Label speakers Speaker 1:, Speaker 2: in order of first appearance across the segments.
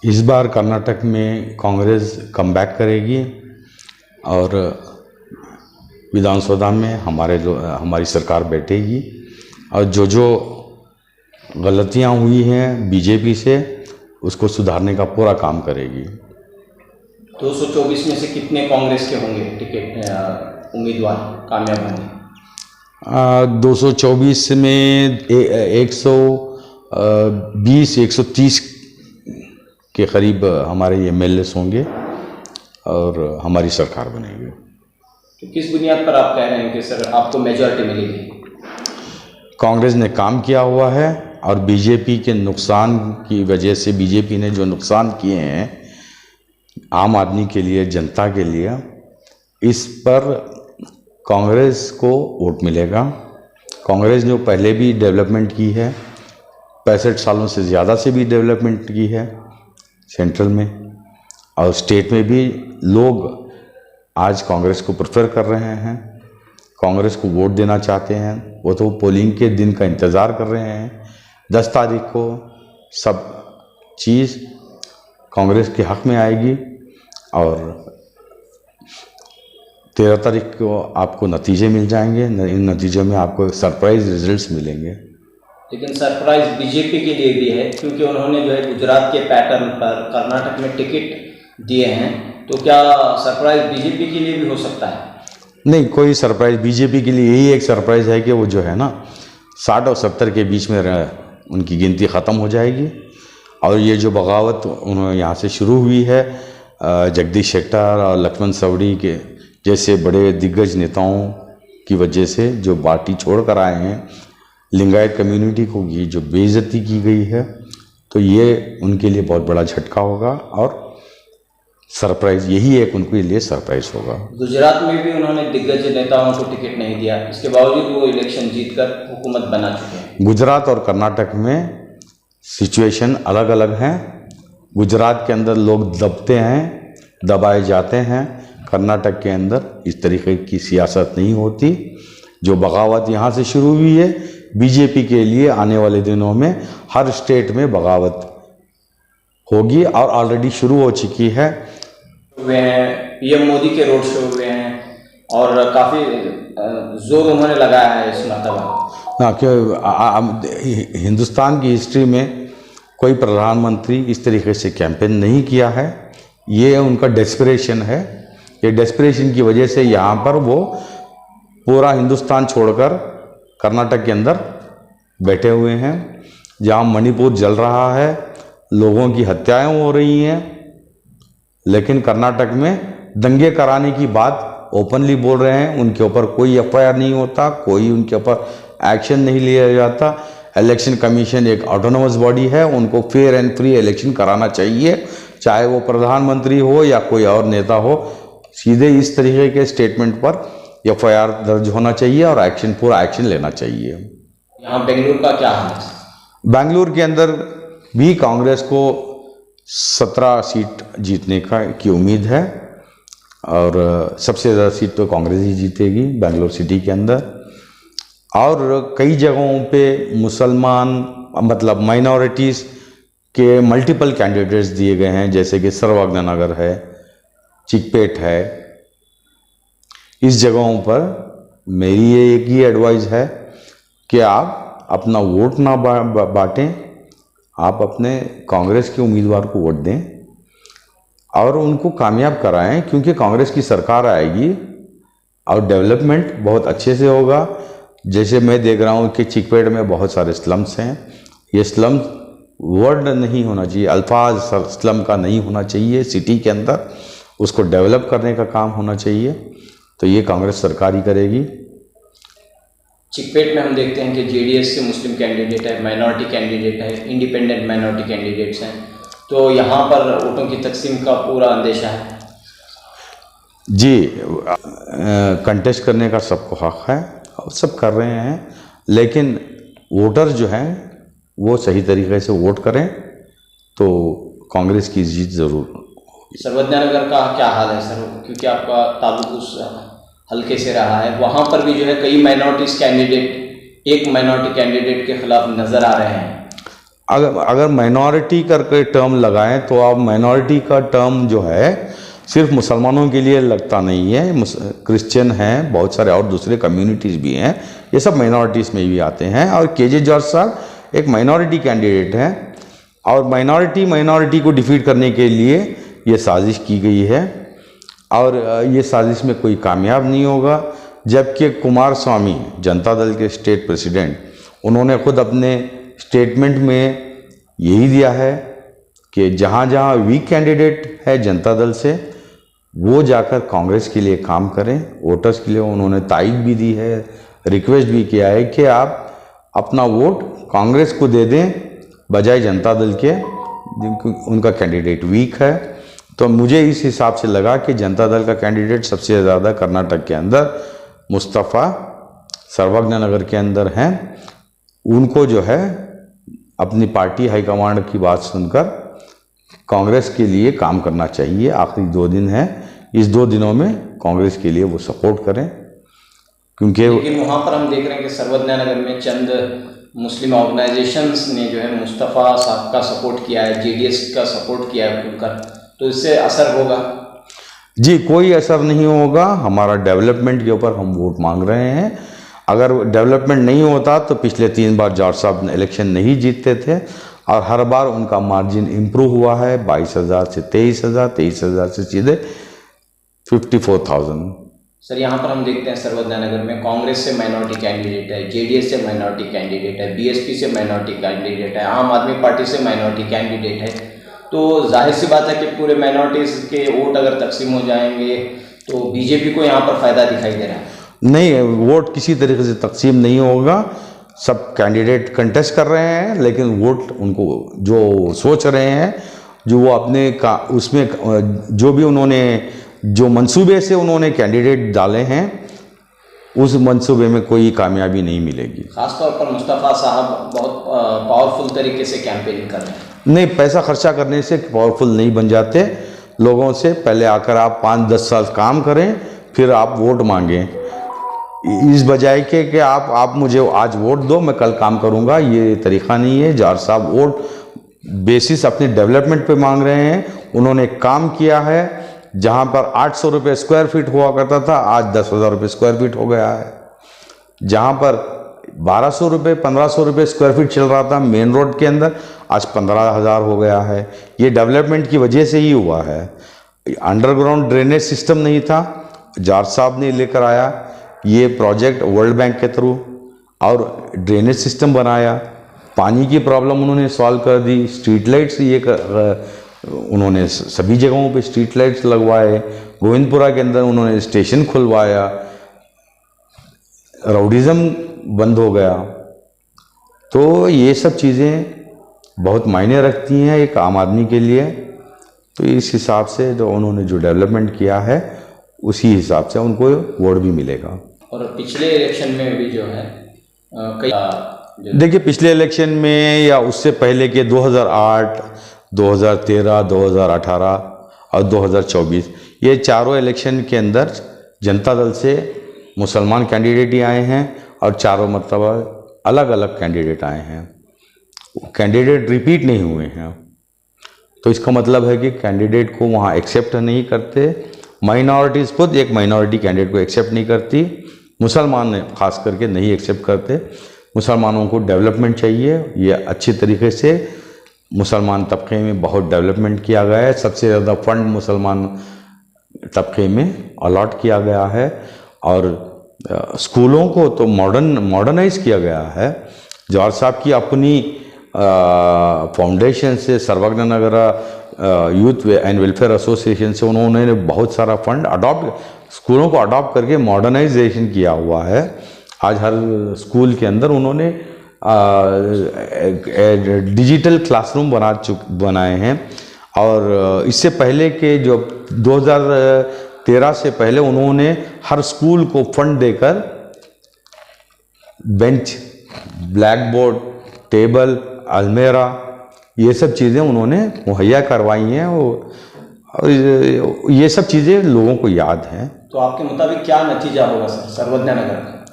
Speaker 1: इस बार कर्नाटक में कांग्रेस कमबैक करेगी और विधानसभा में हमारी सरकार बैठेगी और जो जो गलतियां हुई हैं बीजेपी से उसको सुधारने का पूरा काम करेगी।
Speaker 2: 224 में से कितने कांग्रेस के होंगे टिकट उम्मीदवार कामयाब होंगे?
Speaker 1: 224 में 120-130 के करीब हमारे एमएलए होंगे और हमारी सरकार बनेगी।
Speaker 2: तो किस बुनियाद पर आप कह रहे हैं कि सर आपको मेजॉरिटी मिलेगी?
Speaker 1: कांग्रेस ने काम किया हुआ है और बीजेपी के नुकसान की वजह से बीजेपी ने जो नुकसान किए हैं आम आदमी के लिए, जनता के लिए, इस पर कांग्रेस को वोट मिलेगा। कांग्रेस ने पहले भी डेवलपमेंट की है, 65 सालों से ज़्यादा से भी डेवलपमेंट की है सेंट्रल में और स्टेट में भी। लोग आज कांग्रेस को प्रेफर कर रहे हैं, कांग्रेस को वोट देना चाहते हैं। वो तो पोलिंग के दिन का इंतज़ार कर रहे हैं। 10 तारीख को सब चीज़ कांग्रेस के हक़ में आएगी और 13 तारीख को आपको नतीजे मिल जाएंगे। इन नतीजों में आपको सरप्राइज रिजल्ट्स मिलेंगे।
Speaker 2: लेकिन सरप्राइज बीजेपी के लिए भी है क्योंकि उन्होंने जो है गुजरात के पैटर्न पर कर्नाटक में टिकट दिए हैं, तो क्या सरप्राइज बीजेपी के लिए भी हो सकता है?
Speaker 1: नहीं, कोई सरप्राइज बीजेपी के लिए यही एक सरप्राइज है कि वो जो है ना 60 और 70 के बीच में उनकी गिनती ख़त्म हो जाएगी और ये जो बगावत उन्होंने यहाँ से शुरू हुई है जगदीश शेट्टर और लक्ष्मण सवड़ी के जैसे बड़े दिग्गज नेताओं की वजह से जो पार्टी छोड़ कर आए हैं, लिंगायत कम्युनिटी को की जो बेइज्जती की गई है, तो ये उनके लिए बहुत बड़ा झटका होगा और सरप्राइज यही एक उनके लिए सरप्राइज होगा।
Speaker 2: गुजरात में भी उन्होंने दिग्गज नेताओं को टिकट नहीं दिया, इसके बावजूद वो इलेक्शन जीतकर हुकूमत बना चुके हैं।
Speaker 1: गुजरात और कर्नाटक में सिचुएशन अलग अलग हैं। गुजरात के अंदर लोग दबते हैं, दबाए जाते हैं। कर्नाटक के अंदर इस तरीके की सियासत नहीं होती। जो बगावत यहाँ से शुरू हुई है बीजेपी के लिए आने वाले दिनों में हर स्टेट में बगावत होगी और ऑलरेडी शुरू हो चुकी है।
Speaker 2: हुए हैं, पीएम मोदी के रोड शो हुए हैं और काफ़ी जोर उन्होंने लगाया है इस मरतबा।
Speaker 1: हाँ, कि हिंदुस्तान की हिस्ट्री में कोई प्रधानमंत्री इस तरीके से कैंपेन नहीं किया है। ये उनका डेस्परेशन है। ये डेस्परेशन की वजह से यहाँ पर वो पूरा हिंदुस्तान छोड़कर कर्नाटक के अंदर बैठे हुए हैं। जहाँ मणिपुर जल रहा है, लोगों की हत्याएं हो रही हैं, लेकिन कर्नाटक में दंगे कराने की बात ओपनली बोल रहे हैं। उनके ऊपर कोई एफआईआर नहीं होता, कोई उनके ऊपर एक्शन नहीं लिया जाता। इलेक्शन कमीशन एक ऑटोनोमस बॉडी है, उनको फेयर एंड फ्री इलेक्शन कराना चाहिए, चाहे वो प्रधानमंत्री हो या कोई और नेता हो। सीधे इस तरीके के स्टेटमेंट पर एफआईआर दर्ज होना चाहिए और पूरा एक्शन लेना चाहिए।
Speaker 2: यहाँ बेंगलुरु का क्या हाल है?
Speaker 1: बेंगलुरु के अंदर भी कांग्रेस को 17 सीट जीतने की उम्मीद है और सबसे ज़्यादा सीट तो कांग्रेस ही जीतेगी बेंगलुरु सिटी के अंदर। और कई जगहों पे मुसलमान मतलब माइनॉरिटीज़ के मल्टीपल कैंडिडेट्स दिए गए हैं, जैसे कि सर्वज्ञ नगर है, चिकपेट है। इस जगहों पर मेरी ये एक ही एडवाइस है कि आप अपना वोट ना बांटें, आप अपने कांग्रेस के उम्मीदवार को वोट दें और उनको कामयाब कराएं, क्योंकि कांग्रेस की सरकार आएगी और डेवलपमेंट बहुत अच्छे से होगा। जैसे मैं देख रहा हूँ कि चिकपेट में बहुत सारे स्लम्स हैं। ये स्लम वर्ड नहीं होना चाहिए, अल्फाज स्लम का नहीं होना चाहिए सिटी के अंदर, उसको डेवलप करने का काम होना चाहिए। तो ये कांग्रेस सरकार ही करेगी।
Speaker 2: चिकपेट में हम देखते हैं कि जेडीएस से मुस्लिम कैंडिडेट है, माइनॉरिटी कैंडिडेट है, इंडिपेंडेंट माइनॉरिटी कैंडिडेट्स हैं, तो यहाँ पर वोटों की तकसीम का पूरा अंदेशा है।
Speaker 1: जी, कंटेस्ट करने का सबको हक है और सब कर रहे हैं, लेकिन वोटर जो हैं वो सही तरीके से वोट करें तो कांग्रेस की जीत ज़रूर होगी।
Speaker 2: सर्वज्ञ नगर का क्या हाल है सर? क्योंकि आपका ताल्लुक उस हल्के से रहा है, वहाँ पर भी जो है कई माइनॉरिटीज़ कैंडिडेट एक माइनॉरिटी कैंडिडेट के खिलाफ नज़र आ रहे हैं।
Speaker 1: अगर माइनॉरिटी करके टर्म लगाएं तो आप माइनॉरिटी का टर्म जो है सिर्फ मुसलमानों के लिए लगता नहीं है, क्रिश्चियन हैं, बहुत सारे और दूसरे कम्युनिटीज़ भी हैं, ये सब माइनॉरिटीज़ में भी आते हैं। और केजे जॉर्ज साहब एक माइनॉरिटी कैंडिडेट हैं और माइनॉरिटी को डिफीट करने के लिए ये साजिश की गई है और ये साजिश में कोई कामयाब नहीं होगा। जबकि कुमार स्वामी जनता दल के स्टेट प्रेसिडेंट, उन्होंने खुद अपने स्टेटमेंट में यही दिया है कि जहाँ जहाँ वीक कैंडिडेट है जनता दल से वो जाकर कांग्रेस के लिए काम करें। वोटर्स के लिए उन्होंने तारीख भी दी है, रिक्वेस्ट भी किया है कि आप अपना वोट कांग्रेस को दे दें बजाय जनता दल के, उनका कैंडिडेट वीक है। तो मुझे इस हिसाब से लगा कि जनता दल का कैंडिडेट सबसे ज़्यादा कर्नाटक के अंदर मुस्तफ़ा सर्वज्ञ नगर के अंदर हैं। उनको जो है अपनी पार्टी हाईकमांड की बात सुनकर कांग्रेस के लिए काम करना चाहिए। आखिरी 2 दिन है, इस 2 दिनों में कांग्रेस के लिए वो सपोर्ट करें, क्योंकि
Speaker 2: लेकिन वहाँ पर हम देख रहे हैं कि सर्वज्ञ नगर में चंद मुस्लिम ऑर्गेनाइजेशंस ने जो है मुस्तफ़ा साहब का सपोर्ट किया है, जेडीएस का सपोर्ट किया है खुलकर, तो इससे असर होगा?
Speaker 1: जी, कोई असर नहीं होगा। हमारा डेवलपमेंट के ऊपर हम वोट मांग रहे हैं। अगर डेवलपमेंट नहीं होता तो पिछले 3 बार जॉर्ज साहब इलेक्शन नहीं जीतते थे और हर बार उनका मार्जिन इम्प्रूव हुआ है 22,000 से 23,000, 23,000 से सीधे 54,000।
Speaker 2: सर, यहाँ पर हम देखते हैं सर्वज्ञ नगर में कांग्रेस से माइनॉरिटी कैंडिडेट है, जेडीएस से माइनॉरिटी कैंडिडेट है, बीएसपी से माइनॉरिटी कैंडिडेट है, आम आदमी पार्टी से माइनॉरिटी कैंडिडेट है। तो जाहिर सी बात है कि पूरे माइनॉरिटीज़ के वोट अगर तकसीम हो जाएंगे तो बीजेपी को यहाँ पर फ़ायदा दिखाई दे रहा है। नहीं,
Speaker 1: वोट किसी तरीके से तकसीम नहीं होगा। सब कैंडिडेट कंटेस्ट कर रहे हैं, लेकिन वोट उनको जो सोच रहे हैं, जो वो अपने का उसमें जो भी उन्होंने जो मंसूबे से उन्होंने कैंडिडेट डाले हैं उस मंसूबे में कोई कामयाबी नहीं मिलेगी।
Speaker 2: खासतौर पर मुस्तफ़ा साहब बहुत पावरफुल तरीके से कैंपेनिंग कर रहे हैं।
Speaker 1: नहीं, पैसा खर्चा करने से पावरफुल नहीं बन जाते। लोगों से पहले आकर आप 5-10 साल काम करें, फिर आप वोट मांगें, इस बजाय के कि आप मुझे आज वोट दो, मैं कल काम करूंगा, ये तरीका नहीं है। जॉर्ज साहब वोट बेसिस अपने डेवलपमेंट पे मांग रहे हैं। उन्होंने काम किया है, जहां पर 800 रुपये स्क्वायर फीट हुआ करता था आज 10,000 रुपये स्क्वायर फीट हो गया है। जहां पर 1,200 रुपये 1,500 रुपये स्क्वायर फीट चल रहा था मेन रोड के अंदर, आज 15,000 हो गया है। ये डेवलपमेंट की वजह से ही हुआ है। अंडरग्राउंड ड्रेनेज सिस्टम नहीं था, जॉर्ज साहब ने लेकर आया ये प्रोजेक्ट वर्ल्ड बैंक के थ्रू और ड्रेनेज सिस्टम बनाया। पानी की प्रॉब्लम उन्होंने सॉल्व कर दी। स्ट्रीट लाइट्स उन्होंने सभी जगहों पे स्ट्रीट लाइट्स लगवाए। गोविंदपुरा के अंदर उन्होंने स्टेशन खुलवाया। राउडिज़म बंद हो गया। तो ये सब चीज़ें बहुत मायने रखती हैं एक आम आदमी के लिए। तो इस हिसाब से जो उन्होंने जो डेवलपमेंट किया है उसी हिसाब से उनको वोट भी मिलेगा।
Speaker 2: और पिछले इलेक्शन में भी जो है
Speaker 1: देखिए, पिछले इलेक्शन में या उससे पहले के 2008, 2013, 2018 और 2024 ये चारों इलेक्शन के अंदर जनता दल से मुसलमान कैंडिडेट ही आए हैं और चारों मतलब अलग अलग कैंडिडेट आए हैं। कैंडिडेट रिपीट नहीं हुए हैं। तो इसका मतलब है कि कैंडिडेट को वहाँ एक्सेप्ट नहीं करते। माइनॉरिटीज़ खुद एक माइनॉरिटी कैंडिडेट को एक्सेप्ट नहीं करती। मुसलमान खास करके नहीं एक्सेप्ट करते। मुसलमानों को डेवलपमेंट चाहिए। ये अच्छी तरीके से मुसलमान तबके में बहुत डेवलपमेंट किया गया है। सबसे ज़्यादा फंड मुसलमान तबके में अलॉट किया गया है और स्कूलों को तो मॉडर्नाइज किया गया है। जॉर्ज साहब की अपनी फाउंडेशन से, सर्वज्ञ नगर यूथ एंड वेलफेयर एसोसिएशन से उन्होंने बहुत सारा फंड स्कूलों को अडॉप्ट करके मॉडर्नाइजेशन किया हुआ है। आज हर स्कूल के अंदर उन्होंने डिजिटल क्लासरूम बनाए हैं। और इससे पहले के जो 2013 से पहले उन्होंने हर स्कूल को फंड देकर बेंच, ब्लैक बोर्ड, टेबल, अलमेरा ये सब चीज़ें उन्होंने मुहैया करवाई हैं और ये सब चीज़ें लोगों को याद हैं।
Speaker 2: तो आपके मुताबिक क्या नतीजा होगा सर सर्वज्ञ नगर का?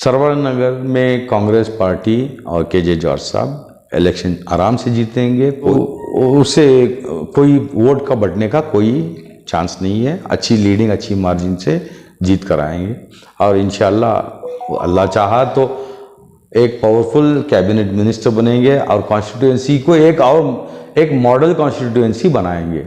Speaker 1: सर्वज्ञ नगर में कांग्रेस पार्टी और केजे जॉर्ज साहब इलेक्शन आराम से जीतेंगे। उससे कोई वोट का बढ़ने का कोई चांस नहीं है। अच्छी लीडिंग, अच्छी मार्जिन से जीत कर आएंगे और इंशाल्लाह अल्लाह चाहा तो एक पावरफुल कैबिनेट मिनिस्टर बनेंगे और कॉन्स्टिट्यूएंसी को एक मॉडल कॉन्स्टिट्यूएंसी बनाएंगे।